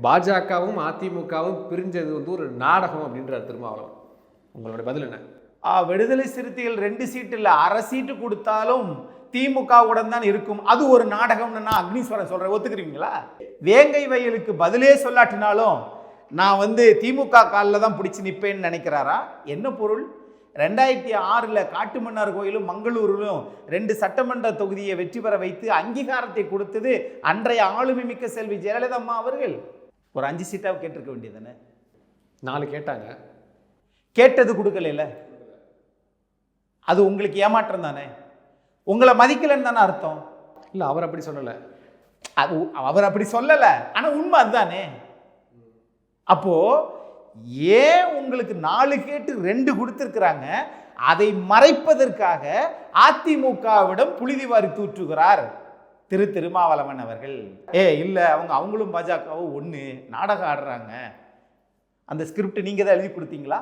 பாஜகவும் அதிமுகவும் பிரிஞ்சது வந்து ஒரு நாடகம் அப்படின்றார் திருமாவளவன். உங்களோட பதில் என்ன? விடுதலை சிறுத்தைகள் 2 சீட்டு இல்லை 1/2 சீட்டு கொடுத்தாலும் திமுகவுடன் தான் இருக்கும், அது ஒரு நாடகம்னு நான் அக்னீஸ்வரன் சொல்றேன். ஒத்துக்கிறீங்களா? வேங்கை வயலுக்கு பதிலே சொல்லாட்டினாலும் நான் வந்து திமுக காலில் தான் பிடிச்சி நிற்பேன்னு நினைக்கிறாரா? என்ன பொருள்? 2006 காட்டுமன்னார் கோயிலும் மங்களூரிலும் 2 சட்டமன்ற தொகுதியை வெற்றி பெற வைத்து அங்கீகாரத்தை கொடுத்தது அன்றைய ஆளுமை மிக்க செல்வி ஜெயலலிதா அம்மா அவர்கள். ஒரு 5 சீட்டாக கேட்டிருக்க வேண்டியதானே? 4 கேட்டாங்க, கேட்டது கொடுக்கல. அது உங்களுக்கு ஏமாற்றம் தானே? உங்களை மதிக்கலன்னு தானே அர்த்தம்? இல்லை, அவர் அப்படி சொல்லலை. அவர் அப்படி சொல்லல, ஆனா உண்மை அதுதானே. அப்போ ஏன் உங்களுக்கு 4 கேட்டு 2 கொடுத்திருக்கிறாங்க? அதை மறைப்பதற்காக அதிமுகவிடம் புழுதி வாரி தூற்றுகிறார் திருமாவளவன் அவர்கள். இல்ல அவங்களும் பாஜகவும் ஒண்ணு நாடகம் ஆடுறாங்க. அந்த ஸ்கிரிப்ட் நீங்க தான் எழுதி கொடுத்தீங்களா?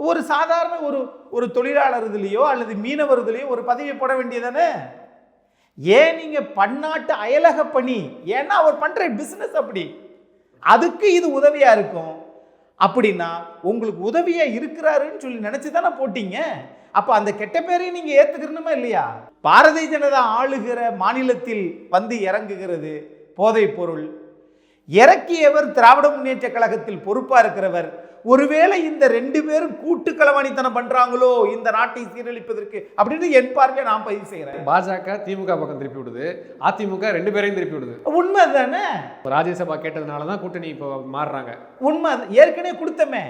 ஒரு சாதாரண ஒரு தொழிலாளர் இதுலையோ அல்லது மீனவர் இதுலையோ ஒரு பதவியை போட வேண்டியதானே? ஏன் நீங்க பன்னாட்டு அயலக பணி, ஏன்னா அவர் பண்ற பிசினஸ் அப்படி, அதுக்கு இது உதவியா இருக்கும். அப்படின்னா உங்களுக்கு உதவியா இருக்கிறாருன்னு சொல்லி நினைச்சுதானே போட்டீங்க. அப்ப அந்த கெட்ட பேரையும் நீங்க ஏத்துக்கணுமா இல்லையா? பாரதிய ஜனதா ஆளுகிற மாநிலத்தில் வந்து இறங்குகிறது போதை பொருள், இறக்கியவர் திராவிட முன்னேற்ற கழகத்தில் பொறுப்பா இருக்கிறவர். ஒருவேளை இந்த 2 பேரும் கூட்டு களவாணித்தனம் பண்றாங்களோ இந்த நாட்டை சீரழிப்பதற்கு அப்படின்னு என் பார்வையை நான் பதிவு செய்யறேன். பாஜக திமுக பக்கம் திருப்பி விடுது, அதிமுக 2 பேரையும் திருப்பி விடுது. உண்மை தானே? ராஜ்யசபா கேட்டதுனாலதான் கூட்டணி இப்போ மாறுறாங்க. உண்மை. ஏற்கனவே கொடுத்தமே,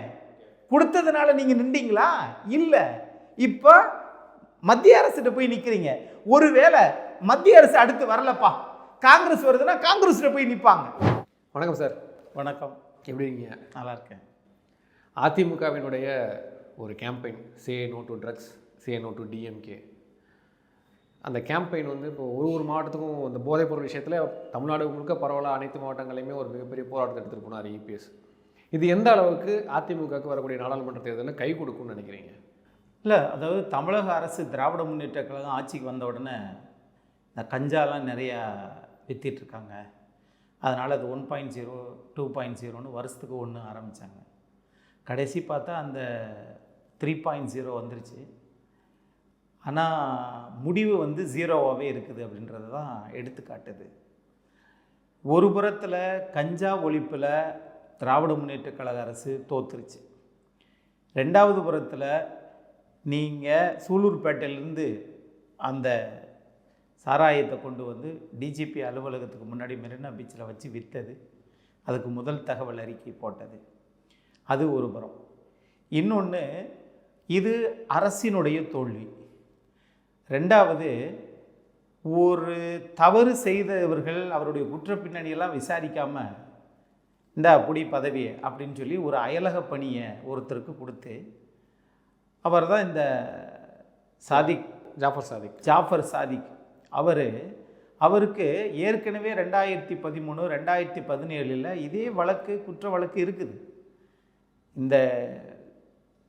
கொடுத்ததுனால நீங்க நின்றீங்களா? இல்ல. இப்ப மத்திய அரசு போய் நிக்கிறீங்க. ஒருவேளை மத்திய அரசு அடுத்து வரலப்பா, காங்கிரஸ் வருதுன்னா காங்கிரஸ் போய் நிற்பாங்க. வணக்கம் சார். வணக்கம். எப்படி இருக்கீங்க? நல்லா இருக்கேன். அதிமுகவினுடைய ஒரு campaign, say no to drugs, say no to DMK. அந்த கேம்பெயின் வந்து இப்போ ஒரு மாவட்டத்துக்கும் இந்த போதைப்பொருள் விஷயத்தில் தமிழ்நாடு முழுக்க பரவலாக அனைத்து மாவட்டங்களையுமே ஒரு மிகப்பெரிய போராட்டத்தை எடுத்துகிட்டு போனார் இபிஎஸ். இது எந்த அளவுக்கு அதிமுகவுக்கு வரக்கூடிய நாடாளுமன்ற தேர்தலில் கை கொடுக்கும்னு நினைக்கிறீங்க? இல்லை, அதாவது தமிழக அரசு திராவிட முன்னேற்ற கழகம் ஆட்சிக்கு வந்த உடனே இந்த கஞ்சாலாம் நிறையா வித்திட்ருக்காங்க. அதனால் அது 1.0 2.0ன்னு வருஷத்துக்கு 1 ஆரம்பித்தாங்க. கடைசி பார்த்தா அந்த 3.0 வந்துருச்சு. ஆனால் முடிவு வந்து 0வாகவே இருக்குது அப்படின்றது தான் எடுத்துக்காட்டுது. ஒரு புறத்தில் கஞ்சா ஒழிப்பில் திராவிட முன்னேற்ற கழக அரசு தோத்துருச்சு. 2வது புறத்தில் நீங்கள் சூலூர்பேட்டையிலேருந்து அந்த சாராயத்தை கொண்டு வந்து டிஜிபி அலுவலகத்துக்கு முன்னாடி மெரினா பீச்சில் வச்சு விற்றது, அதுக்கு முதல் தகவல் அறிக்கை போட்டது. அது ஒரு புறம். இன்னொன்று, இது அரசினுடைய தோல்வி. 2வது, ஒரு தவறு செய்தவர்கள் அவருடைய குற்ற பின்னணியெல்லாம் விசாரிக்காமல் இந்த புடி பதவியை அப்படின்னு சொல்லி ஒரு அயலக பணியை ஒருத்தருக்கு கொடுத்து, அவர் தான் இந்த ஜாஃபர் சாதிக். அவருக்கு ஏற்கனவே 2013 2017 இதே வழக்கு, குற்ற வழக்கு இருக்குது இந்த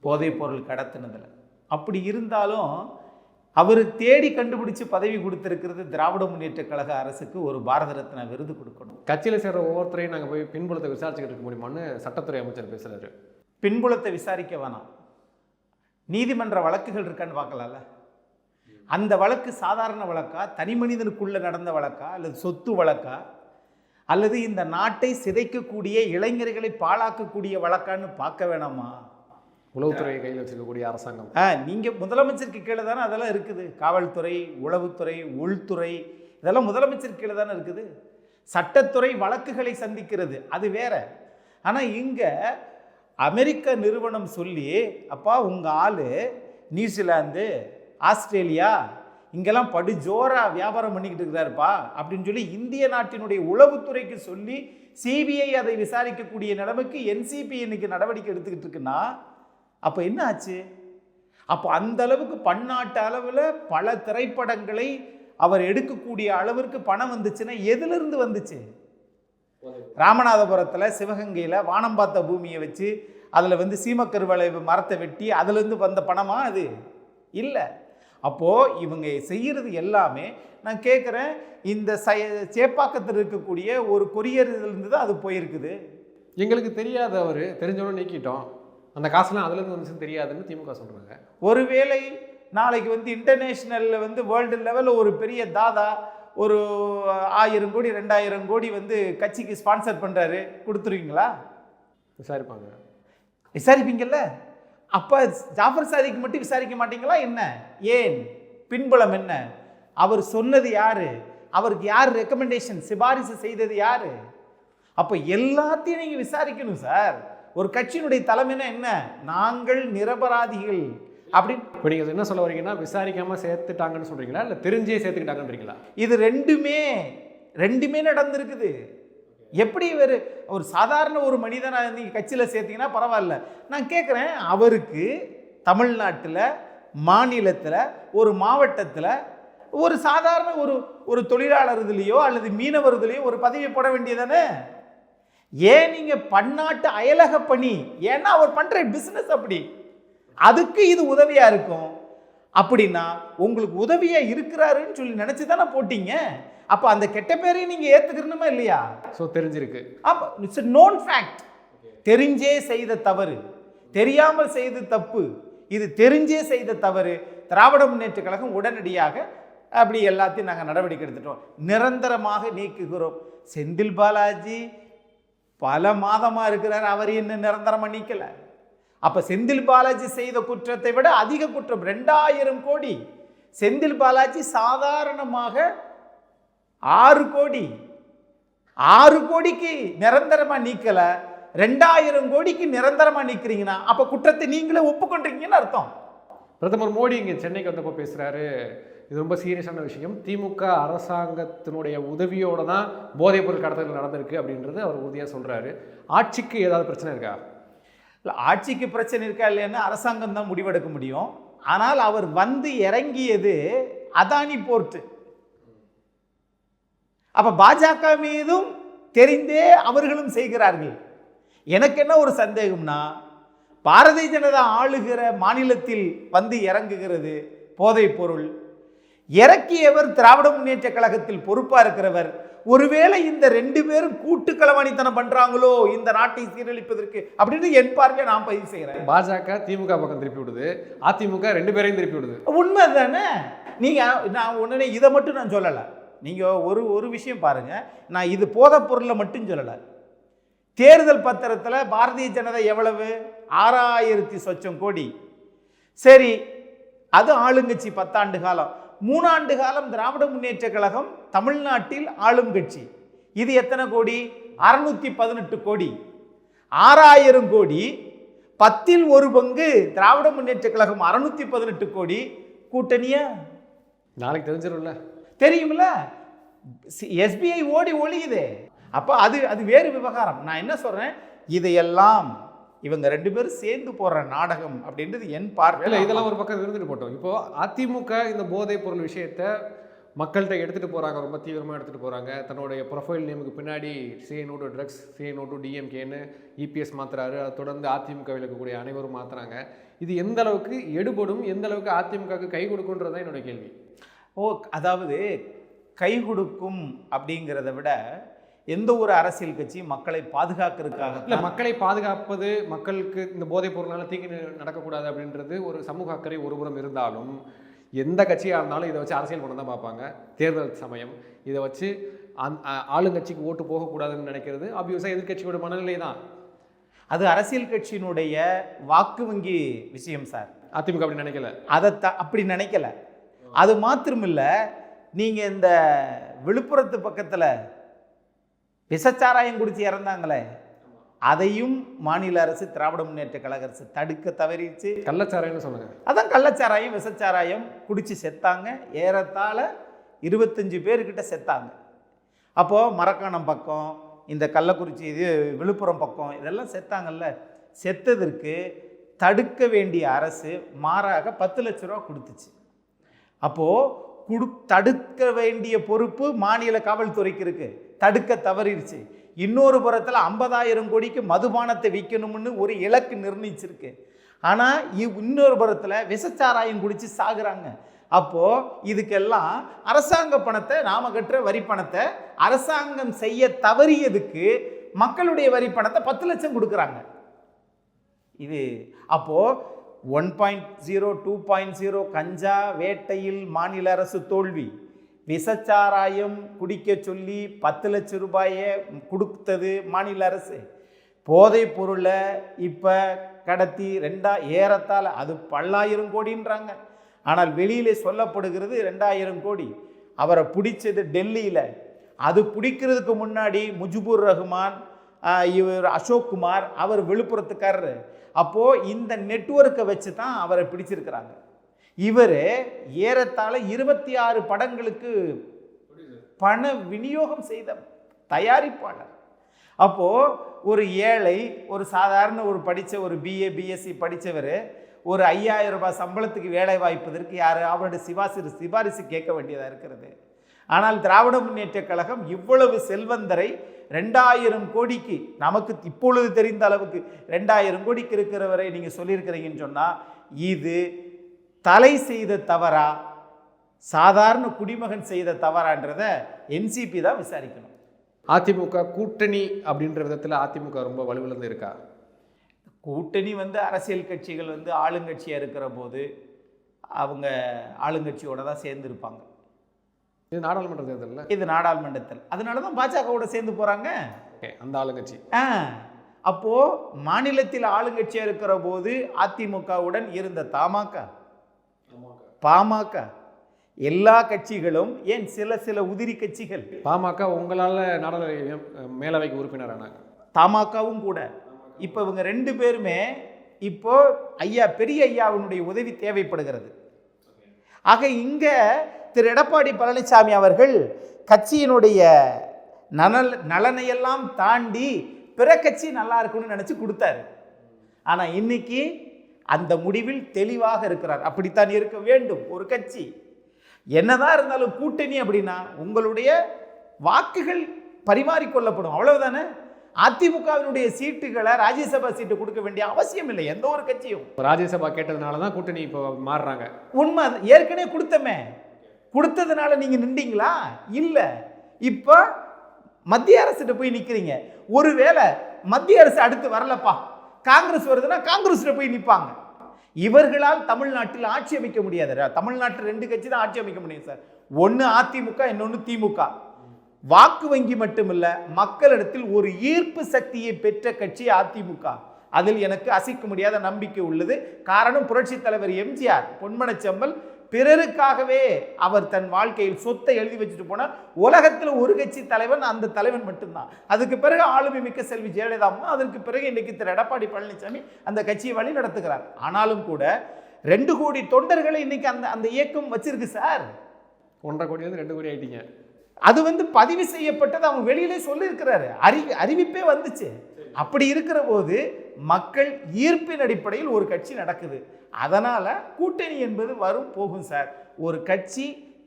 போதைப் பொருள் கடத்தினதில். அப்படி இருந்தாலும் அவர் தேடி கண்டுபிடிச்சு பதவி கொடுத்துருக்கிறது திராவிட முன்னேற்ற கழக அரசுக்கு ஒரு பாரத ரத்னா விருது கொடுக்கணும். கட்சியில் சேர்ற ஒவ்வொருத்தரையும் நாங்கள் போய் பின்புலத்தை விசாரிச்சுக்கிட்டு இருக்க முடியுமான்னு சட்டத்துறை அமைச்சர் பேசுகிறாரு. பின்புலத்தை விசாரிக்க வேணாம், நீதிமன்ற வழக்குகள் இருக்கான்னு பார்க்கலாம்ல. அந்த வழக்கு சாதாரண வழக்கா, தனி மனிதனுக்குள்ள நடந்த வழக்கா, அல்லது சொத்து வழக்கா, அல்லது இந்த நாட்டை சிதைக்கக்கூடிய இளைஞர்களை பாழாக்கக்கூடிய வழக்கான்னு பார்க்க வேணாமா? உளவுத்துறையை கையில் வச்சிருக்கக்கூடிய அரசாங்கம். நீங்கள் முதலமைச்சருக்கு கீழே தானே அதெல்லாம் இருக்குது. காவல்துறை, உளவுத்துறை, உள்துறை, இதெல்லாம் முதலமைச்சருக்கு கீழே தானே இருக்குது. சட்டத்துறை வழக்குகளை சந்திக்கிறது அது வேற. ஆனால் இங்கே அமெரிக்க நிறுவனம் சொல்லி, அப்பா உங்கள் ஆள் நியூசிலாந்து, ஆஸ்திரேலியா இங்கெல்லாம் படு ஜோராக வியாபாரம் பண்ணிக்கிட்டு இருக்கிறாருப்பா அப்படின்னு சொல்லி இந்திய நாட்டினுடைய உளவுத்துறைக்கு சொல்லி சிபிஐ அதை விசாரிக்கக்கூடிய நிலைமைக்கு என்சிபி இன்னைக்கு நடவடிக்கை எடுத்துக்கிட்டு இருக்குன்னா அப்போ என்ன ஆச்சு? அப்போ அந்த அளவுக்கு பன்னாட்டு அளவில் பல திரைப்படங்களை அவர் எடுக்கக்கூடிய அளவிற்கு பணம் வந்துச்சுன்னா எதிலிருந்து வந்துச்சு? ராமநாதபுரத்தில் சிவகங்கையில் வானம் பார்த்த பூமியை வச்சு அதில் சீமக்கருவளை மரத்தை வெட்டி அதுலேருந்து வந்த பணமா? அது இல்லை. அப்போது இவங்க செய்கிறது எல்லாமே, நான் கேட்குறேன், இந்த சேப்பாக்கத்தில் இருக்கக்கூடிய ஒரு கொரியர் இதிலிருந்து தான் அது போயிருக்குது. எங்களுக்கு தெரியாத அவர் தெரிஞ்சவனும் நீக்கிட்டோம், அந்த காசுலாம் அதுலேருந்து வந்துச்சுன்னு தெரியாதுன்னு திமுக சொல்கிறாங்க. ஒருவேளை நாளைக்கு இன்டர்நேஷ்னலில் வேர்ல்டு லெவலில் ஒரு பெரிய தாதா ஒரு 1000 கோடி 2000 கோடி கட்சிக்கு ஸ்பான்சர் பண்ணுறாரு, கொடுத்துருவீங்களா? விசாரிப்பாங்க. விசாரிப்பீங்கல்ல. அப்போ ஜாஃபர் சாதிக்கு மட்டும் விசாரிக்க மாட்டீங்களா என்ன? ஏன்? பின்புலம் என்ன? அவர் சொன்னது யாரு? அவருக்கு யார் ரெக்கமெண்டேஷன் சிபாரிசு செய்தது யாரு? அப்போ எல்லாத்தையும் நீங்கள் விசாரிக்கணும் சார். ஒரு கட்சியினுடைய தலைமைனா என்ன? நாங்கள் நிரபராதிகள் அப்படின்னு. இப்போ நீங்கள் என்ன சொல்ல வரீங்கன்னா, விசாரிக்காமல் சேர்த்துட்டாங்கன்னு சொல்கிறீங்களா, இல்லை தெரிஞ்சே சேர்த்துக்கிட்டாங்கன்றீங்களா? இது ரெண்டுமே நடந்திருக்குது. எப்படி ஒரு சாதாரண ஒரு மனிதனை நீங்கள் கட்சியில் சேர்த்தீங்கன்னா பரவாயில்ல. நான் கேட்குறேன், அவருக்கு தமிழ்நாட்டில் மாநிலத்தில் ஒரு மாவட்டத்தில் ஒரு சாதாரண ஒரு தொழிலாளர் இதுலையோ அல்லது மீனவர் இதுலையோ ஒரு பதவி போட வேண்டியதானே? ஏன் நீங்கள் பன்னாட்டு அயலக பணி, ஏன்னா அவர் பண்ணுற பிஸ்னஸ் அப்படி, அதுக்கு இது உதவியாக இருக்கும். அப்படின்னா உங்களுக்கு உதவியாக இருக்கிறாருன்னு சொல்லி நினச்சி தானே போட்டீங்க. அப்போ அந்த கெட்ட பேரையும் நீங்கள் ஏற்றுக்கணுமா இல்லையா? ஸோ தெரிஞ்சிருக்கு. அப்போ இட்ஸ் a known fact. தெரிஞ்சே செய்த தவறு, தெரியாமல் செய்த தப்பு, இது தெரிஞ்சே செய்த தவறு. திராவிட முன்னேற்ற கழகம் உடனடியாக அப்படி எல்லாத்தையும் நாங்கள் நடவடிக்கை எடுத்துட்டோம், நிரந்தரமாக நீக்குகிறோம். செந்தில் பாலாஜி பல மாதமாக இருக்கிறார், அவர் இன்னும் நிரந்தரமாக நீக்கலை. அப்போ செந்தில் பாலாஜி செய்த குற்றத்தை விட அதிக குற்றம் 2000 கோடி. செந்தில் பாலாஜி சாதாரணமாக 6 கோடிக்கு நிரந்தரமாக நீக்கலை, 2000 கோடிக்கு நிரந்தரமாக நீக்கிறீங்கன்னா அப்போ குற்றத்தை நீங்களே ஒப்புக்கொண்டீங்கன்னு அர்த்தம். பிரதமர் மோடி இங்கே சென்னைக்கு வந்தப்போ பேசுகிறாரு, இது ரொம்ப சீரியஸான விஷயம், திமுக அரசாங்கத்தினுடைய உதவியோடு தான் போதைப்பொருள் கடத்தல் நடந்திருக்கு அப்படின்றது அவர் உறுதியாக சொல்கிறாரு. ஆட்சிக்கு ஏதாவது பிரச்சனை இருக்கா? இல்லை, ஆட்சிக்கு பிரச்சனை இருக்கா இல்லைன்னா அரசாங்கம் தான் முடிவெடுக்க முடியும். ஆனால் அவர் இறங்கியது அதானி போர்ட்டு. அப்போ பாஜக மீதும் தெரிந்தே அவர்களும் செய்கிறார்கள். எனக்கு என்ன ஒரு சந்தேகம்னா, பாரதிய ஜனதா ஆளுகிற மாநிலத்தில் இறங்குகிறது போதைப் பொருள், இறக்கியவர் திராவிட முன்னேற்ற கழகத்தில் பொறுப்பா இருக்கிறவர். ஒருவேளை இந்த 2 பேரும் கூட்டு களவாணித்தனம் பண்றாங்களோ இந்த நாட்டை சீரழிப்பதற்கு அப்படின்னு என் பார்வையை நான் பதிவு செய்கிறேன். பாஜக திமுக பக்கம் திருப்பி விடுது, அதிமுக 2 பேரையும் திருப்பி விடுது. உண்மை தானே? நான் உடனே இதை மட்டும் நான் சொல்லலை. நீங்கள் ஒரு விஷயம் பாருங்க, நான் இது போதைப் பொருளை மட்டும் சொல்லலை. தேர்தல் பத்திரத்தில் பாரதிய ஜனதா எவ்வளவு? 6000 சொச்சம் கோடி. சரி, அது ஆளுங்கட்சி 10 ஆண்டு காலம். 3 ஆண்டு காலம் திராவிட முன்னேற்ற கழகம் தமிழ்நாட்டில் ஆளும் கட்சி. இது எத்தனை கோடி? 618 கோடி. 6000 கோடி 10ல் 1 பங்கு திராவிட முன்னேற்ற கழகம் 618 கோடி. கூட்டணியா? நாளைக்கு தெரிஞ்சிடும்ல, தெரியுமில்ல. எஸ்பிஐ ஓடி ஒழியுதே. அப்போ அது வேறு விவகாரம். நான் என்ன சொல்றேன், இதையெல்லாம் இவங்க 2 பேரும் சேர்ந்து போடுற நாடகம் அப்படின்றது என் பார்வையில். இதெல்லாம் ஒரு பக்கம் இருந்துட்டு போட்டோம். இப்போது அதிமுக இந்த போதைப் பொருள் விஷயத்தை மக்கள்கிட்ட எடுத்துகிட்டு போகிறாங்க, ரொம்ப தீவிரமாக எடுத்துகிட்டு போகிறாங்க. தன்னுடைய ப்ரொஃபைல் நேமுக்கு பின்னாடி say no to drugs, say no to டிஎம்கேன்னு இபிஎஸ் மாற்றுறாரு. அதை தொடர்ந்து அதிமுகவில் இருக்கக்கூடிய அனைவரும் மாற்றுறாங்க. இது எந்த அளவுக்கு எடுபடும், எந்த அளவுக்கு அதிமுகவுக்கு கை கொடுக்குன்றது தான் என்னோட கேள்வி. அதாவது கை கொடுக்கும் அப்படிங்கிறத விட எந்த ஒரு அரசியல் கட்சியும் மக்களை பாதுகாக்கிறதுக்காக இல்லை, மக்களை பாதுகாப்பது, மக்களுக்கு இந்த போதைப் பொருளால் தீங்கு நடக்கக்கூடாது அப்படின்றது ஒரு சமூக அக்கறை ஒருபுறம் இருந்தாலும், எந்த கட்சியாக இருந்தாலும் இதை வச்சு அரசியல் பண்ண தான் பார்ப்பாங்க. தேர்தல் சமயம் இதை வச்சு ஆளுங்கட்சிக்கு ஓட்டு போகக்கூடாதுன்னு நினைக்கிறது ஆப்வியஸாக எதிர்கட்சியோட மனநிலை தான். அது அரசியல் கட்சியினுடைய வாக்கு வங்கி விஷயம் சார். அதிமுக அப்படி நினைக்கல, அப்படி நினைக்கல. அது மாத்திரமில்ல, நீங்கள் இந்த விழுப்புரத்து பக்கத்தில் விசச்சாராயம் குடிச்சு இறந்தாங்களே, அதையும் மாநில அரசு திராவிட முன்னேற்ற கழக அரசு தடுக்க தவறிச்சு. கள்ளச்சாராயம்னு சொல்லுங்க. அதான் கள்ளச்சாராயம், விசச்சாராயம் குடிச்சு செத்தாங்க. ஏறத்தாழ 25 பேர்கிட்ட செத்தாங்க. அப்போது மரக்காணம் பக்கம், இந்த கள்ளக்குறிச்சி, இது விழுப்புரம் பக்கம், இதெல்லாம் செத்தாங்கல்ல. செத்ததற்கு தடுக்க வேண்டிய அரசு மாறாக 10 லட்ச ரூபா கொடுத்துச்சு. அப்போது தடுக்க வேண்டிய பொறுப்பு மாநில காவல்துறைக்கு இருக்கு, தடுக்க தவறிடுச்சு. இன்னொரு புறத்தில் 50,000 கோடிக்கு மதுபானத்தை விற்கணும்னு ஒரு இலக்கு நிர்ணயிச்சிருக்கு. ஆனால் இன்னொரு புறத்தில் விசச்சாராயம் குடிச்சு சாகுறாங்க. அப்போது இதுக்கெல்லாம் அரசாங்க பணத்தை, நாம கட்டுற வரி பணத்தை அரசாங்கம் செய்ய தவறியதுக்கு மக்களுடைய வரி பணத்தை 10 லட்சம் கொடுக்குறாங்க. இது அப்போ 1.0 2.0 கஞ்சா வேட்டையில் மாநில அரசு தோல்வி, விஷச்சாராயம் குடிக்க சொல்லி 10 லட்சம் ரூபாயை கொடுத்தது மாநில அரசு, போதைப் பொருளை இப்போ கடத்தி ஏறத்தாழ அது பல்லாயிரம் கோடின்றாங்க, ஆனால் வெளியிலே சொல்லப்படுகிறது 2000 கோடி. அவரை பிடிச்சது டெல்லியில். அது பிடிக்கிறதுக்கு முன்னாடி முஜிபுர் ரஹ்மான், இவர் அசோக் குமார், அவர் விழுப்புரத்துக்காரர். அப்போது இந்த நெட்வொர்க்கை வச்சு தான் அவரை பிடிச்சிருக்கிறாங்க. இவர் ஏறத்தாழ 26 படங்களுக்கு பண விநியோகம் செய்த தயாரிப்பாளர். அப்போது ஒரு ஏழை, ஒரு சாதாரண ஒரு படித்த ஒரு BA BSc படித்தவர் ஒரு 5000 ரூபாய் சம்பளத்துக்கு வேலை வாய்ப்பதற்கு யார் அவருடைய சிபாரிசு கேட்க வேண்டியதாக இருக்கிறது. ஆனால் திராவிட முன்னேற்ற கழகம் இவ்வளவு செல்வந்தரை 2000 கோடிக்கு, நமக்கு இப்பொழுது தெரிந்த அளவுக்கு 2000 கோடிக்கு இருக்கிறவரை நீங்கள் சொல்லியிருக்கிறீங்கன்னு சொன்னால் இது தலை செய்த தவறா சாதாரண குடிமகன் செய்த தவறான்றத NCP தான் விசாரிக்கணும். அதிமுக கூட்டணி அப்படின்ற விதத்தில் அதிமுக ரொம்ப வலுவிழந்து இருக்கா? கூட்டணி அரசியல் கட்சிகள் ஆளுங்கட்சியாக இருக்கிற போது அவங்க ஆளுங்கட்சியோட தான் சேர்ந்துருப்பாங்க. இது நாடாளுமன்ற தேர்தலில், இது நாடாளுமன்றத்தில், அதனால தான் பாஜகவோட சேர்ந்து போகிறாங்க அந்த ஆளுங்கட்சி. அப்போது மாநிலத்தில் ஆளுங்கட்சியாக இருக்கிற போது அதிமுகவுடன் இருந்த பாமக எல்லா கட்சிகளும், ஏன் சில உதிரி கட்சிகள், பாமக உங்களால் நாடாளுமன்ற மேலவைக்கு உறுப்பினரானாங்க, தமாகவும் கூட. இப்போ இவங்க 2 பேருமே இப்போ பெரிய ஐயாவினுடைய உதவி தேவைப்படுகிறது. ஆக இங்கே திரு எடப்பாடி பழனிசாமி அவர்கள் கட்சியினுடைய நலனையெல்லாம் தாண்டி பிற கட்சி நல்லா இருக்குன்னு நினச்சி கொடுத்தாரு. ஆனால் இன்னைக்கு அந்த முடிவில் தெளிவாக இருக்கிறார். அப்படித்தான் இருக்க வேண்டும் ஒரு கட்சி. என்னதான் இருந்தாலும் கூட்டணி அப்படின்னா உங்களுடைய வாக்குகள் பரிமாறிக்கொள்ளப்படும், அவ்வளவுதானே. அதிமுகவினுடைய சீட்டுகளை ராஜ்யசபா சீட்டு கொடுக்க வேண்டிய அவசியம் இல்லை எந்த ஒரு கட்சியும். ராஜ்யசபா கேட்டதுனால தான் கூட்டணி இப்போ மாறுறாங்க. உண்மை, ஏற்கனவே கொடுத்தமே, கொடுத்ததுனால நீங்க நின்றீங்களா? இல்லை. இப்போ மத்திய அரசிட்ட போய் நிற்கிறீங்க. ஒருவேளை மத்திய அரசு அடுத்து வரலப்பா, காங்கிரஸ் வருதுன்னா காங்கிரஸ்ல போய் நிற்பாங்க. இவர்களால் தமிழ்நாட்டில் ஆட்சி அமைக்க முடியாது. தமிழ்நாட்டில் 2 கட்சி தான் ஆட்சி அமைக்க முடியும் சார். ஒன்று அதிமுக, இன்னொன்று திமுக. வாக்கு வங்கி மட்டுமில்ல, மக்களிடத்தில் ஒரு ஈர்ப்பு சக்தியை பெற்ற கட்சி அதிமுக. அதில் எனக்கு அசைக்க முடியாத நம்பிக்கை உள்ளது. காரணம், புரட்சி தலைவர் எம்ஜிஆர் பொன்மனச்செம்மல் பிறருக்காகவே அவர் தன் வாழ்க்கையில் சொத்தை எழுதி வச்சுட்டு போனார். உலகத்தில் ஒரு கட்சி தலைவன் அந்த தலைவன் மட்டும்தான். அதுக்கு பிறகு ஆளுமை மிக்க செல்வி ஜெயலலிதா அம்மா, அதற்கு பிறகு இன்னைக்கு திரு எடப்பாடி பழனிசாமி அந்த கட்சியை வழி நடத்துகிறார். ஆனாலும் கூட 2 கோடி தொண்டர்களை இன்னைக்கு அந்த இயக்கம் வச்சிருக்கு சார். 1.5 கோடியிலிருந்து 2 கோடி ஆயிட்டீங்க. அது பதிவு செய்யப்பட்டது, அவங்க வெளியிலே சொல்லியிருக்கிறாரு, அறிவிப்பே வந்துச்சு. அப்படி இருக்கிற போது மக்கள் ஈர்ப்பின் அடிப்படையில் ஒரு கட்சி நடக்குது. அதனால கூட்டணி என்பது வரும் போகும் சார். ஒரு கட்சி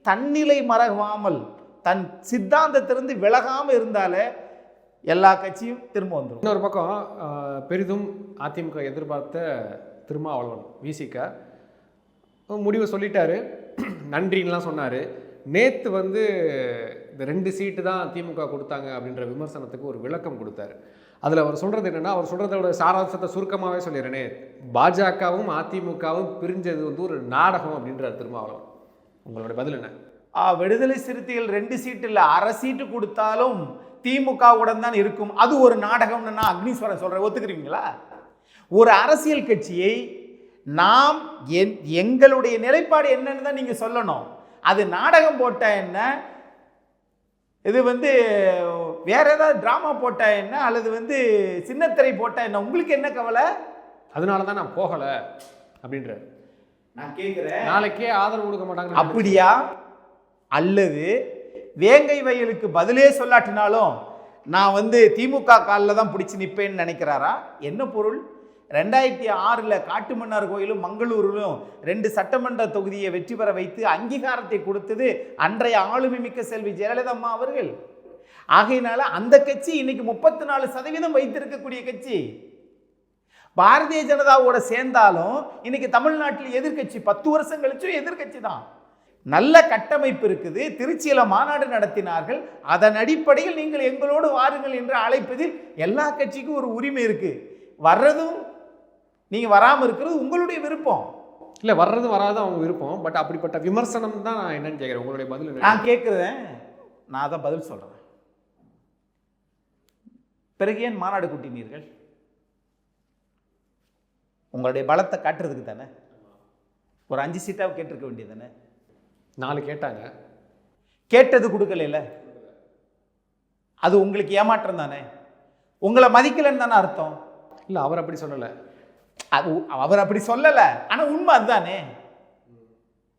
தன்னிலை மறவாமல் தன் சித்தாந்தத்திலிருந்து விலகாமல் இருந்தாலே எல்லா கட்சியும் திரும்ப வந்துடும். இன்னொரு பக்கம் பெரிதும் அதிமுக எதிர்பார்த்த திருமாவளவன் விசிக முடிவை சொல்லிட்டாரு, நன்றின்லாம் சொன்னார். நேற்று இந்த 2 சீட்டு தான் திமுக கொடுத்தாங்க அப்படின்ற விமர்சனத்துக்கு ஒரு விளக்கம் கொடுத்தாரு. அதில் அவர் சொல்கிறது என்னென்னா, அவர் சொல்கிறதோட சாராம்சத்தை சுருக்கமாகவே சொல்லிடுறேனே, பாஜகவும் அதிமுகவும் பிரிஞ்சது ஒரு நாடகம் அப்படின்றார் திருமாவளவன். உங்களோட பதில் என்ன? விடுதலை சிறுத்தைகள் 2 சீட்டு இல்லை, 1/2 சீட்டு கொடுத்தாலும் திமுகவுடன் தான் இருக்கும், அது ஒரு நாடகம்னு நான் அக்னீஸ்வரன் சொல்கிறேன். ஒத்துக்கிறீங்களா? ஒரு அரசியல் கட்சியை நாம் எங்களுடைய நிலைப்பாடு என்னன்னு தான் நீங்கள் சொல்லணும். அது நாடகம் போட்டா என்ன, இது வேற ஏதாவது டிராமா போட்டா என்ன, அல்லது சின்னத்திரை போட்டா என்ன, உங்களுக்கு என்ன கவலை? அதனால தான் நான் போகலை அப்படின்ற நான் கேட்குறேன். நாளைக்கே ஆதரவு கொடுக்க மாட்டாங்க அப்படியா? அல்லது வேங்கை வயலுக்கு பதிலே சொல்லாட்டினாலும் நான் திமுக காலில் தான் பிடிச்சி நிற்பேன்னு நினைக்கிறாரா? என்ன பொருள்? 2006 காட்டுமன்னார் கோயிலும் மங்களூரிலும் 2 சட்டமன்ற தொகுதியை வெற்றி பெற வைத்து அங்கீகாரத்தை கொடுத்தது அன்றைய ஆளுமை மிக்க செல்வி ஜெயலலிதா அம்மா அவர்கள். ஆகையினால அந்த கட்சி இன்னைக்கு 34% வைத்திருக்கக்கூடிய கட்சி. பாரதிய ஜனதாவோட சேர்ந்தாலும் இன்னைக்கு தமிழ்நாட்டில் எதிர்கட்சி, 10 வருஷம் கழிச்சும் எதிர்கட்சி தான். நல்ல கட்டமைப்பு இருக்குது. திருச்சியில மாநாடு நடத்தினார்கள். அதன் அடிப்படையில் நீங்கள் எங்களோடு வாருங்கள் என்று அழைப்பதில் எல்லா கட்சிக்கும் ஒரு உரிமை இருக்கு. வர்றதும் நீங்க வராமல் இருக்கிறது உங்களுடைய விருப்பம். இல்லை, வர்றது வராது அவங்க விருப்பம். பட் அப்படிப்பட்ட விமர்சனம் தான் நான் என்னன்னு கேட்குறேன். உங்களுடைய பதில் நான் கேட்குறேன், நான் தான் பதில் சொல்கிறேன். பிறகு ஏன் மாநாடு கூட்டினீர்கள்? உங்களுடைய பலத்தை காட்டுறதுக்கு தானே. ஒரு 5 சீட்டாக கேட்டிருக்க வேண்டியது தானே. 4 கேட்டாங்க, கேட்டது கொடுக்கல. அது உங்களுக்கு ஏமாற்றம் தானே. உங்களை மதிக்கலன்னு தானே அர்த்தம். இல்லை, அவர் அப்படி சொல்லலை. அது அவர் அப்படி சொல்லலை, ஆனால் உண்மை அதுதானே.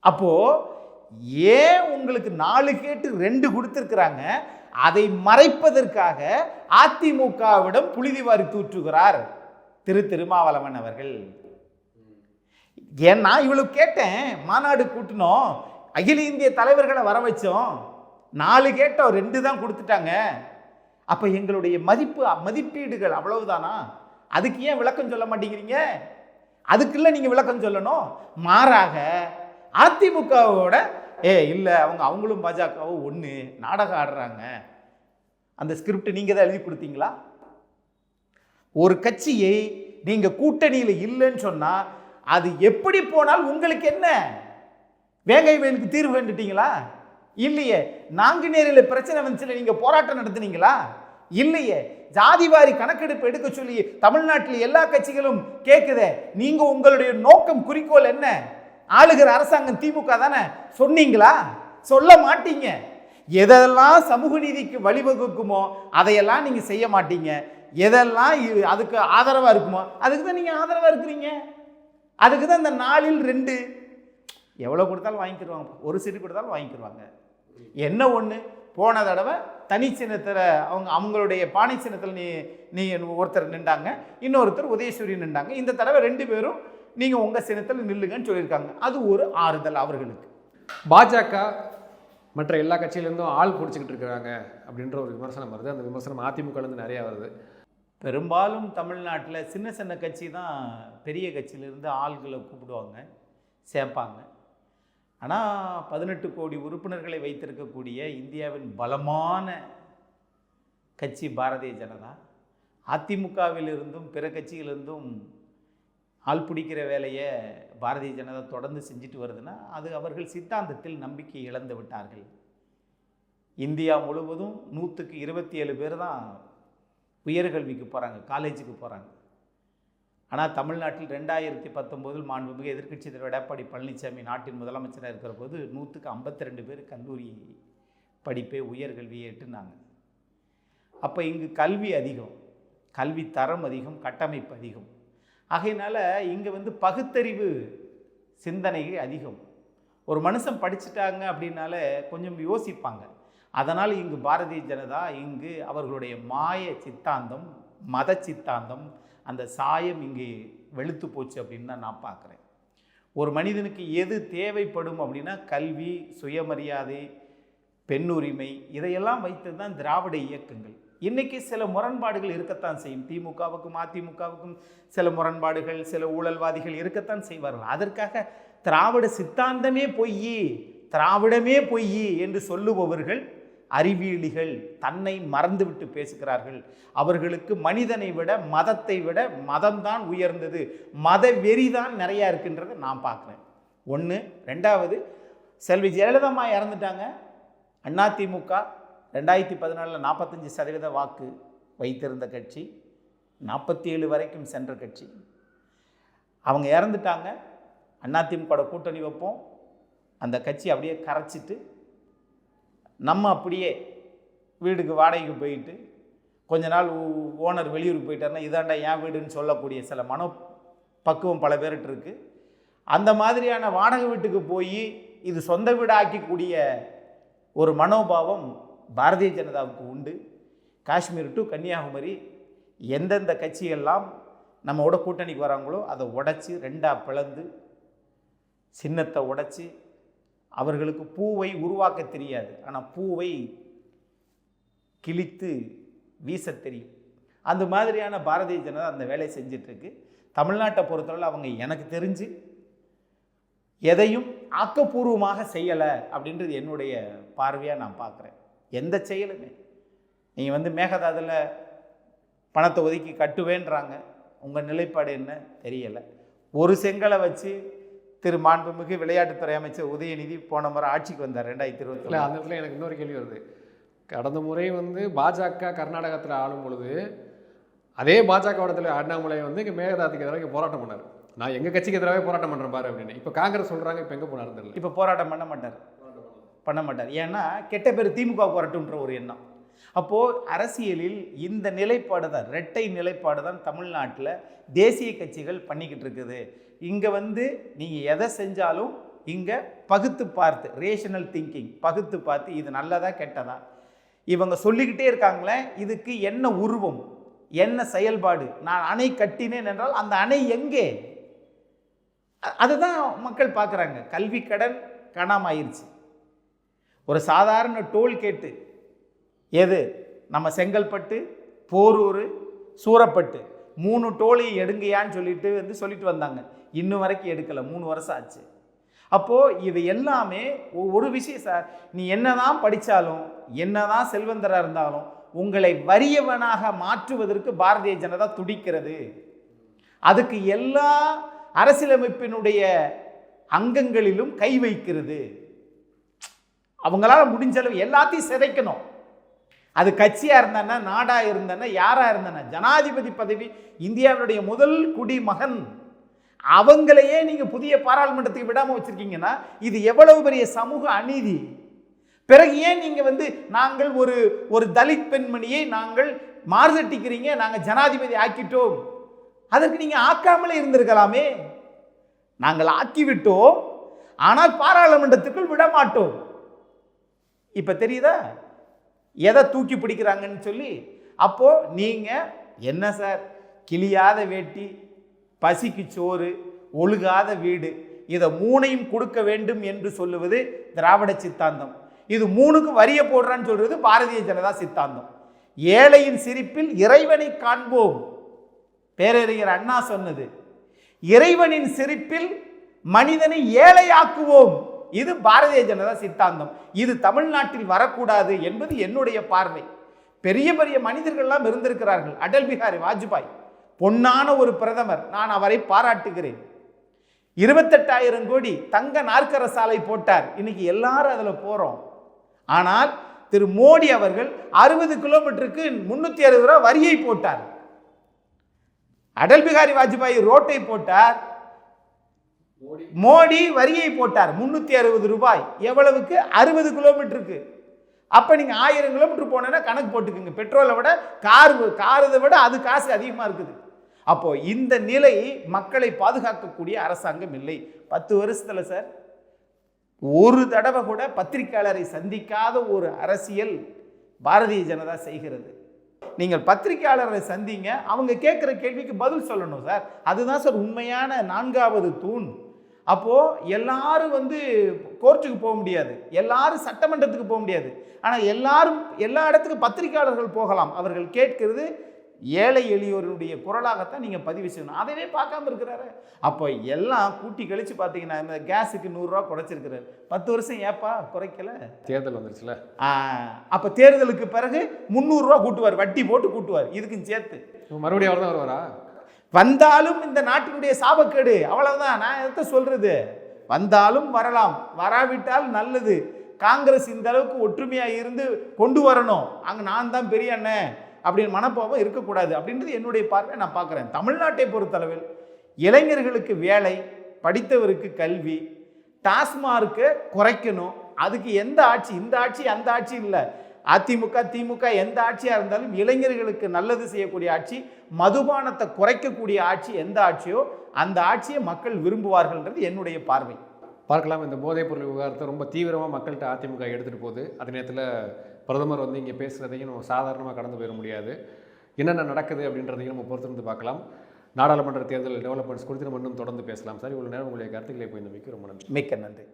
அப்போ ஏன் உங்களுக்கு 4 கேட்டு 2 கொடுத்திருக்கிறாங்க? அதை மறைப்பதற்காக அதிமுகவிடம் புழுதி வாரி தூற்றுகிறார் திருமாவளவன் அவர்கள். ஏன்னா இவ்வளவு கேட்டேன், மாநாடு கூட்டினோம், அகில இந்திய தலைவர்களை வர வச்சோம், 4 கேட்டோம், 2 தான் கொடுத்துட்டாங்க. அப்ப எங்களுடைய மதிப்பீடுகள் அவ்வளவுதானா? அதுக்கு ஏன் விளக்கம் சொல்ல மாட்டேங்கிறீங்க? அதுக்குள்ள நீங்க விளக்கம் சொல்லணும். மாறாக அதிமுகவோட இல்லை அவங்களும் பாஜகவும் ஒன்று நாடகம் ஆடுறாங்க, அந்த ஸ்கிரிப்ட் நீங்கள் தான் எழுதி கொடுத்தீங்களா? ஒரு கட்சியை நீங்கள் கூட்டணியில் இல்லைன்னு சொன்னால் அது எப்படி போனால் உங்களுக்கு என்ன? வேங்கை வேலுக்கு தீர்வு கண்டுட்டீங்களா? இல்லையே. நாங்குநேரில் பிரச்சனை வந்துச்சுல நீங்கள் போராட்டம் நடத்துனீங்களா? இல்லையே. ஜாதிவாரி கணக்கெடுப்பு எடுக்க சொல்லி தமிழ்நாட்டில் எல்லா கட்சிகளும் கேட்குதே. நீங்கள் உங்களுடைய நோக்கம் குறிக்கோள் என்ன? ஆளுகிற அரசாங்கம் திமுக தானே. சொன்னீங்களா? சொல்ல மாட்டீங்க. எதெல்லாம் சமூக நீதிக்கு வழிவகுக்குமோ அதையெல்லாம் நீங்க செய்ய மாட்டீங்க. எதெல்லாம் அதுக்கு ஆதரவா இருக்குமோ அதுக்கு தான் நீங்க ஆதரவா இருக்கிறீங்க. அதுக்கு தான் இந்த 4ல் 2 எவ்வளவு கொடுத்தாலும் வாங்கிக்கிடுவாங்க. ஒரு சீட்டு கொடுத்தாலும் வாங்கிக்கிடுவாங்க. என்ன ஒண்ணு, போன தடவை தனி சின்னத்தில் அவங்களுடைய பானை சின்னத்தில் நீ ஒருத்தர் நின்றாங்க, இன்னொருத்தர் உதயசூரி நின்றாங்க. இந்த தடவை 2 பேரும் நீங்கள் உங்கள் சின்னத்தில் நில்லுங்கன்னு சொல்லியிருக்காங்க. அது ஒரு ஆறுதல் அவர்களுக்கு. பாஜக மற்ற எல்லா கட்சியிலேருந்தும் ஆள் பிடிச்சிக்கிட்டு இருக்கிறாங்க அப்படின்ற ஒரு விமர்சனம் வருது. அந்த விமர்சனம் அதிமுகலேருந்து நிறையா வருது. பெரும்பாலும் தமிழ்நாட்டில் சின்ன சின்ன கட்சி தான் பெரிய கட்சியிலேருந்து ஆள்களை கூப்பிடுவாங்க, சேர்ப்பாங்க. ஆனால் 18 கோடி உறுப்பினர்களை வைத்திருக்கக்கூடிய இந்தியாவின் பலமான கட்சி பாரதிய ஜனதா அதிமுகவிலிருந்தும் பிற கட்சியிலிருந்தும் ஆள் பிடிக்கிற வேலையை பாரதிய ஜனதா தொடர்ந்து செஞ்சுட்டு வருதுன்னா அது அவர்கள் சித்தாந்தத்தில் நம்பிக்கை இழந்து விட்டார்கள். இந்தியா முழுவதும் 100க்கு 27 பேர் தான் உயர்கல்விக்கு போகிறாங்க, காலேஜுக்கு போகிறாங்க. ஆனால் தமிழ்நாட்டில் 2019 மாண்புமிகு எதிர்க்கட்சி தலைவர் எடப்பாடி பழனிசாமி நாட்டின் முதலமைச்சராக இருக்கிற போது 100க்கு 52 பேர் கல்லூரி படிப்பை உயர்கல்வியை எட்டுனாங்க. அப்போ இங்கு கல்வி அதிகம், கல்வி தரம் அதிகம், கட்டமைப்பு அதிகம். ஆகையினால இங்கே பகுத்தறிவு சிந்தனை அதிகம். ஒரு மனுஷன் படிச்சுட்டாங்க அப்படின்னால கொஞ்சம் யோசிப்பாங்க. அதனால் இங்கு பாரதிய ஜனதா இங்கு அவர்களுடைய மாய சித்தாந்தம், மத சித்தாந்தம், அந்த சாயம் இங்கே வெளுத்து போச்சு அப்படின்னு தான் நான் பார்க்குறேன். ஒரு மனிதனுக்கு எது தேவைப்படும் அப்படின்னா கல்வி, சுயமரியாதை, பெண்ணுரிமை, இதையெல்லாம் வைத்து தான் திராவிட இயக்கங்கள். இன்றைக்கி சில முரண்பாடுகள் இருக்கத்தான் செய்யும். திமுகவுக்கும் அதிமுகவுக்கும் சில முரண்பாடுகள், சில ஊழல்வாதிகள் இருக்கத்தான் செய்வார்கள். அதற்காக திராவிட சித்தாந்தமே பொய், திராவிடமே பொய் என்று சொல்லுபவர்கள் அறிவியலிகள், தன்னை மறந்துவிட்டு பேசுகிறார்கள். அவர்களுக்கு மனிதனை விட மதத்தை விட மதம்தான் உயர்ந்தது, மத வெறிதான் நிறையா இருக்குன்றதை நான் பார்க்குறேன். ஒன்று. ரெண்டாவது, செல்வி ஜெயலலிதா இறந்துட்டாங்க. அதிமுக 2014 45% வாக்கு வைத்திருந்த கட்சி, 47 வரைக்கும் சென்ற கட்சி. அவங்க இறந்துட்டாங்க. அதிமுக கூட்டணி வைப்போம், அந்த கட்சி அப்படியே கரைச்சிட்டு நம்ம அப்படியே வீடுக்கு வாடகைக்கு போயிட்டு கொஞ்ச நாள் ஓனர் வெளியூருக்கு போயிட்டாருன்னா இதாண்டா என் வீடுன்னு சொல்லக்கூடிய சில மனோ பக்குவம் பல பேர்கிட்ட இருக்குது. அந்த மாதிரியான வாடகை வீட்டுக்கு போய் இது சொந்த வீடு ஆக்கக்கூடிய ஒரு மனோபாவம் பாரதிய ஜனதாவுக்கு உண்டு. காஷ்மீர் டு கன்னியாகுமரி எந்தெந்த கட்சியெல்லாம் நம்மளோட கூட்டணிக்கு வராங்களோ அதை உடைச்சி 2ஆக பிளந்து, சின்னத்தை உடைச்சி, அவர்களுக்கு பூவை உருவாக்க தெரியாது, ஆனால் பூவை கிழித்து வீச தெரியும். அந்த மாதிரியான பாரதிய ஜனதா அந்த வேலையை செஞ்சிட்ருக்கு. தமிழ்நாட்டை பொறுத்தவரை அவங்க எனக்கு தெரிஞ்சு எதையும் ஆக்கப்பூர்வமாக செய்யலை அப்படின்றது என்னுடைய பார்வையாக நான் பார்க்குறேன். எந்த செயலுமே நீங்கள் மேகதாதுல பணத்தை ஒதுக்கி கட்டுவேன்றாங்க. உங்கள் நிலைப்பாடு என்ன தெரியலை. ஒரு செங்கலை வச்சு திரு மாண்புமிகு விளையாட்டுத்துறை அமைச்சர் உதயநிதி போன முறை ஆட்சிக்கு வந்தார் 2020. அந்த இடத்துல எனக்கு இன்னொரு கேள்வி வருது. கடந்த முறை பாஜக கர்நாடகத்தில் ஆளும் பொழுது அதே பாஜகவோடத்தில் அண்ணாமலை இங்கே மேகதாதுக்கு எதிராக இங்கே போராட்டம் பண்ணார். நான் எங்கள் கட்சிக்கு எதிராகவே போராட்டம் பண்ணுறேன் பாரு அப்படின்னு. இப்போ காங்கிரஸ் சொல்கிறாங்க, இப்போ எங்கே போனார் தெரியல. இப்போ போராட்டம் பண்ண மாட்டார். ஏன்னா கெட்ட பேர் திமுக போராட்டம்ன்ற ஒரு எண்ணம். அப்போது அரசியலில் இந்த நிலைப்பாடு தான், இரட்டை நிலைப்பாடு தான் தமிழ்நாட்டில் தேசிய கட்சிகள் பண்ணிக்கிட்டு இருக்குது. இங்கே நீங்கள் எதை செஞ்சாலும் இங்கே பகுத்து பார்த்து, ரேஷனல் திங்கிங் பகுத்து பார்த்து இது நல்லதா கெட்டதா இவங்க சொல்லிக்கிட்டே இருக்காங்களே, இதுக்கு என்ன உருவம், என்ன செயல்பாடு. நான் அணை கட்டினேன் என்றால் அந்த அணை எங்கே, அதுதான் மக்கள் பார்க்குறாங்க. கல்வி கடன் காணாமாயிருச்சு. ஒரு சாதாரண டோல்கேட்டு எது நம்ம செங்கல்பட்டு, போரூர், சூரப்பட்டு 3 டோலையும் எடுங்கயான்னு சொல்லிட்டு வந்தாங்க. இன்னும் வரைக்கும் எடுக்கலை. 3 வருஷம் ஆச்சு. அப்போது இது எல்லாமே ஒரு விஷயம் சார். நீ என்னதான் படித்தாலும், என்னதான் செல்வந்தராக இருந்தாலும் உங்களை வறியவனாக மாற்றுவதற்கு பாரதிய ஜனதா துடிக்கிறது. அதுக்கு எல்லா அரசியலமைப்பினுடைய அங்கங்களிலும் கை வைக்கிறது. அவங்களால முடிஞ்ச அளவு எல்லாத்தையும் சிதைக்கணும். அது கட்சியாக இருந்தானே, நாடாக இருந்தானே, யாராக இருந்தானே, ஜனாதிபதி பதவி இந்தியாவுடைய முதல் குடிமகன், அவங்களையே நீங்கள் புதிய பாராளுமன்றத்துக்கு விடாமல் வச்சுருக்கீங்கன்னா இது எவ்வளவு பெரிய சமூக அநீதி. பிறகு ஏன் நீங்கள் நாங்கள் ஒரு தலித் பெண்மணியை நாங்கள் மார்தட்டிக்கிறீங்க, நாங்கள் ஜனாதிபதி ஆக்கிட்டோம். அதற்கு நீங்கள் ஆக்காமலே இருந்திருக்கலாமே. நாங்கள் ஆக்கிவிட்டோம், ஆனால் பாராளுமன்றத்துக்குள் விட மாட்டோம். இப்போ தெரியுதா எதை தூக்கி பிடிக்கிறாங்கன்னு சொல்லி. அப்போது நீங்கள் என்ன சார், கிளியாத வேட்டி, பசிக்கு சோறு, ஒழுகாத வீடு, இதை 3ஐயும் கொடுக்க வேண்டும் என்று சொல்லுவது திராவிட சித்தாந்தம். இது 3க்கு வரிய போடுறான்னு சொல்றது பாரதிய ஜனதா சித்தாந்தம். ஏழையின் சிரிப்பில் இறைவனை காண்போம், பேரறிஞர் அண்ணா சொன்னது. இறைவனின் சிரிப்பில் மனிதனை ஏழையாக்குவோம், இது பாரதிய ஜனதா சித்தாந்தம். இது தமிழ்நாட்டில் வரக்கூடாது என்பது என்னுடைய பார்வை. பெரிய பெரிய மனிதர்கள்லாம் இருந்திருக்கிறார்கள். அடல் பிகாரி வாஜ்பாய் பொன்னான ஒரு பிரதமர், நான் அவரை பாராட்டுகிறேன். 28,000 கோடி தங்க நாற்கர சாலை போட்டார். இன்னைக்கு எல்லாரும் அதில் போகிறோம். ஆனால் திரு மோடி அவர்கள் 60 கிலோமீட்டருக்கு 360 ரூபா வரியை போட்டார். அடல் பிகாரி வாஜ்பாய் ரோட்டை போட்டார், மோடி வரியை போட்டார் 360 ரூபாய். எவ்வளவுக்கு? 60 கிலோமீட்டருக்கு. அப்போ நீங்கள் 1000 கிலோமீட்டர் போனேன்னா கணக்கு போட்டுக்குங்க. பெட்ரோலை விட காரை விட அது காசு அதிகமாக இருக்குது. அப்போ இந்த நிலை மக்களை பாதுகாக்கக்கூடிய அரசாங்கம் இல்லை. 10 வருஷத்துல சார் ஒரு தடவை கூட பத்திரிகையாளரை சந்திக்காத ஒரு அரசியல் பாரதிய ஜனதா செய்கிறது. நீங்கள் பத்திரிகையாளரை சந்திங்க, அவங்க கேட்குற கேள்விக்கு பதில் சொல்லணும் சார். அதுதான் சார் உண்மையான 4வது தூண். அப்போது எல்லாரும் கோர்ட்டுக்கு போக முடியாது, எல்லாரும் சட்டமன்றத்துக்கு போக முடியாது. ஆனால் எல்லாரும் எல்லா இடத்துக்கும் பத்திரிகையாளர்கள் போகலாம். அவர்கள் கேட்கிறது ஏழை எளியோருடைய குரலாகத்தான் நீங்கள் பதிவு செய்யணும். அதவே பார்க்காம இருக்கிறாரு. அப்போ எல்லாம் கூட்டி கழிச்சு பார்த்தீங்கன்னா இந்த கேஸுக்கு 100 ரூபா குறைச்சிருக்கிறார். 10 வருஷம் ஏப்பா குறைக்கல? தேர்தல் வந்துருச்சுல. அப்போ தேர்தலுக்கு பிறகு 300 ரூபா கூட்டுவார், வட்டி போட்டு கூட்டுவார். இதுக்கும் சேர்த்து மறுபடியும் அவர் தான் வருவாரா? வந்தாலும் இந்த நாட்டினுடைய சாபக்கேடு. அவ்வளவுதான். நான் எதை சொல்றது, வந்தாலும் வரலாம், வராவிட்டால் நல்லது. காங்கிரஸ் இந்த அளவுக்கு ஒற்றுமையாக இருந்து கொண்டு வரணும். அங்கே நான் தான் பெரிய அண்ணன் அப்படின்னு மனப்பாவம் இருக்கக்கூடாது அப்படின்றது என்னுடைய பார்வை. நான் பார்க்குறேன் தமிழ்நாட்டை பொறுத்தளவில் இளைஞர்களுக்கு வேலை, படித்தவருக்கு கல்வி, டாஸ்மார்க்கை குறைக்கணும். அதுக்கு எந்த ஆட்சி, இந்த ஆட்சி அந்த ஆட்சி இல்லை, அதிமுக திமுக எந்த ஆட்சியாக இருந்தாலும் இளைஞர்களுக்கு நல்லது செய்யக்கூடிய ஆட்சி, மதுபானத்தை குறைக்கக்கூடிய ஆட்சி எந்த ஆட்சியோ அந்த ஆட்சியை மக்கள் விரும்புவார்கள்ன்றது என்னுடைய பார்வை. பார்க்கலாம். இந்த போதைப்பொருள் விவகாரத்தை ரொம்ப தீவிரமாக மக்கள்கிட்ட அதிமுக எடுத்துகிட்டு போகுது. அதே நேரத்தில் பிரதமர் இங்கே பேசுகிறதையும் நம்ம சாதாரணமாக கடந்து போயிட முடியாது. என்னென்ன நடக்குது அப்படின்றதையும் நம்ம பொறுத்திருந்து பார்க்கலாம். நாடாளுமன்ற தேர்தல் டெவலப்மெண்ட்ஸ் குறித்து நம்ம இன்னும் தொடர்ந்து பேசலாம் சார். இவ்வளோ நேரம் உங்களுடைய கருத்துக்களை போய் மிக்க ரொம்ப நன்றி. மிக்க நன்றி.